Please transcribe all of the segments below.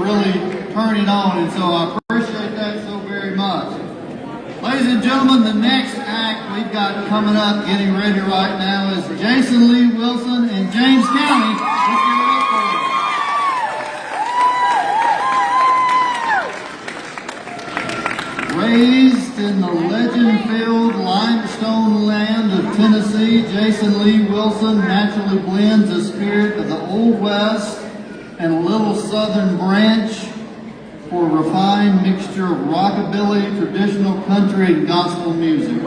really turn it on, and so I appreciate that so very much. Ladies and gentlemen, the next act we've got coming up, getting ready right now, is Jason Lee Wilson in James County. Let's give it up for him. Raised in the legend-filled limestone land of Tennessee, Jason Lee Wilson naturally blends the spirit of the Old West and a little southern branch for a refined mixture of rockabilly, traditional country, and gospel music.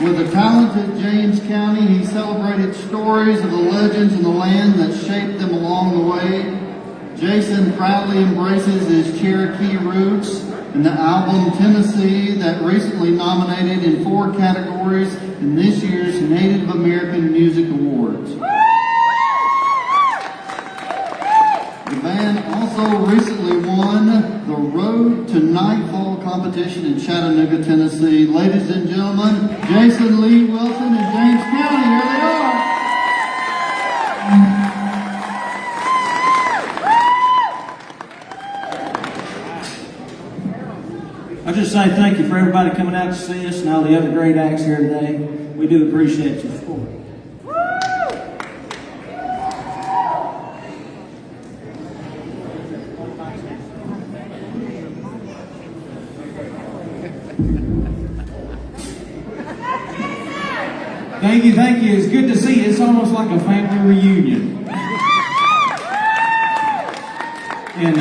With a talented James County, he celebrated stories of the legends of the land that shaped them along the way. Jason proudly embraces his Cherokee roots in the album Tennessee that recently nominated in 4 categories in this year's Native American Music Awards. The band also recently won the Road to Nightfall competition in Chattanooga, Tennessee. Ladies and gentlemen, Jason Lee Wilson and James County, here they are. I just say thank you for everybody coming out to see us and all the other great acts here today. We do appreciate your support. Thank you, thank you. It's good to see you. It's almost like a family reunion. And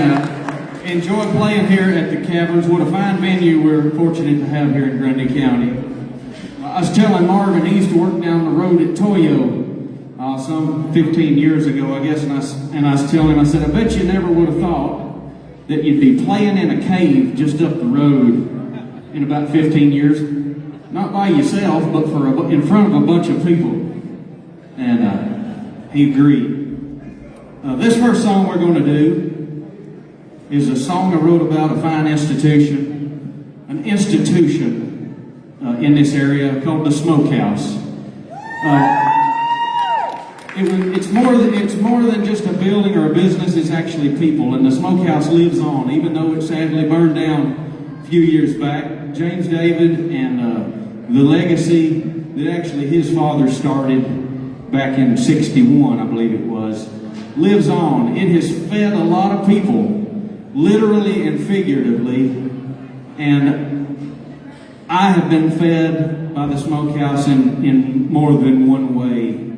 enjoy playing here at the Caverns. What a fine venue we're fortunate to have here in Grundy County. I was telling Marvin, he used to work down the road at Toyo some 15 years ago, I guess, and I was telling him, I said, I bet you never would have thought that you'd be playing in a cave just up the road in about 15 years. Not by yourself, but in front of a bunch of people. And he agreed. This first song we're going to do is a song I wrote about a fine institution, an institution in this area called the Smokehouse. It's more than just a building or a business. It's actually people, and the Smokehouse lives on, even though it sadly burned down a few years back. James David and the legacy that actually his father started back in '61, I believe it was, lives on. It has fed a lot of people, literally and figuratively, and I have been fed by the Smokehouse in more than one way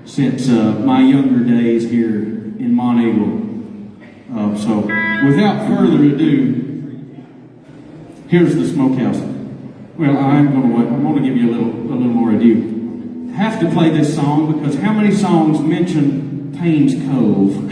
since my younger days here in Monteagle. So without further ado, here's the Smokehouse. Well, I'm going to give you a little more ado. I have to play this song because how many songs mention Payne's Cove?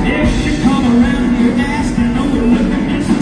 If you come around here asking, overlooking, it's a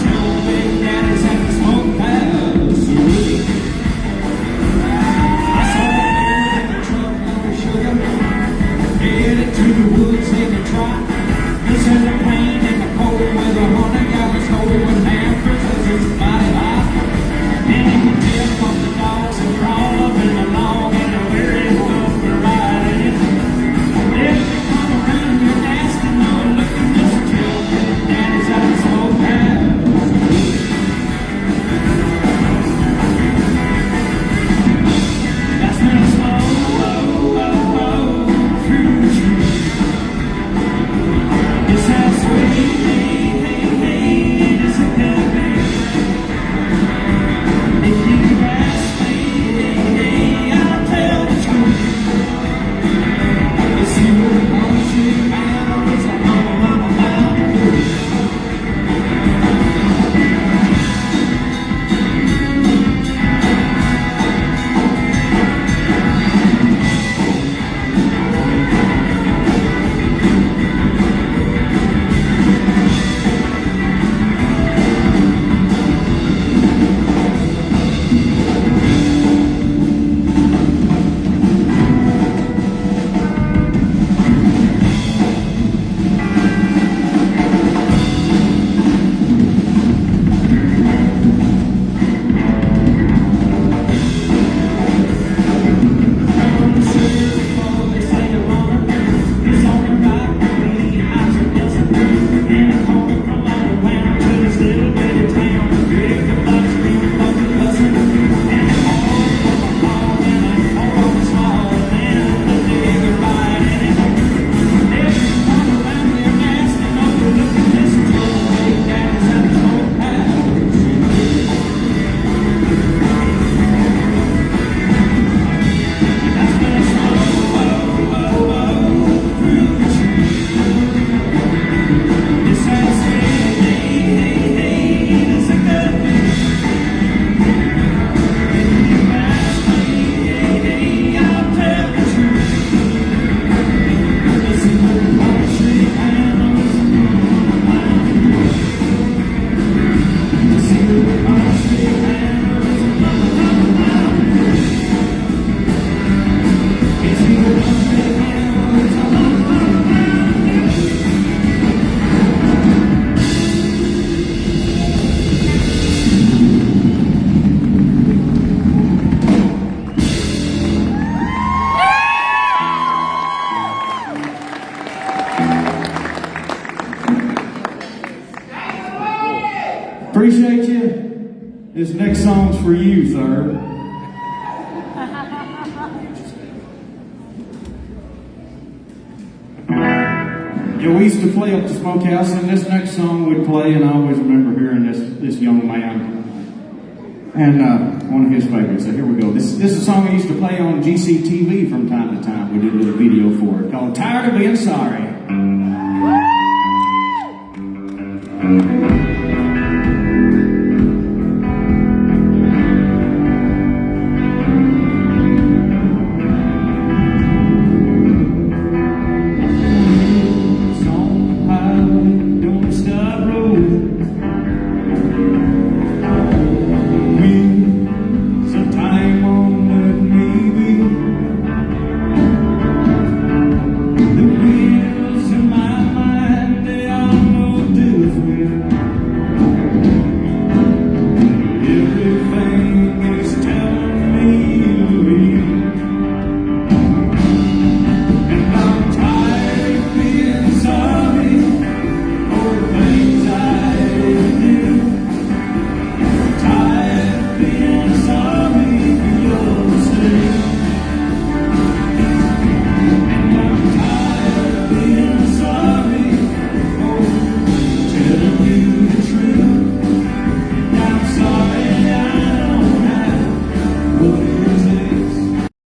Appreciate you. This next song's for you, sir. Yeah, we used to play up the Smokehouse, and this next song we'd play, and I always remember hearing this young man. And one of his favorites. So here we go. This is a song I used to play on GCTV from time to time. We did a little video for it called "Tired of Being Sorry."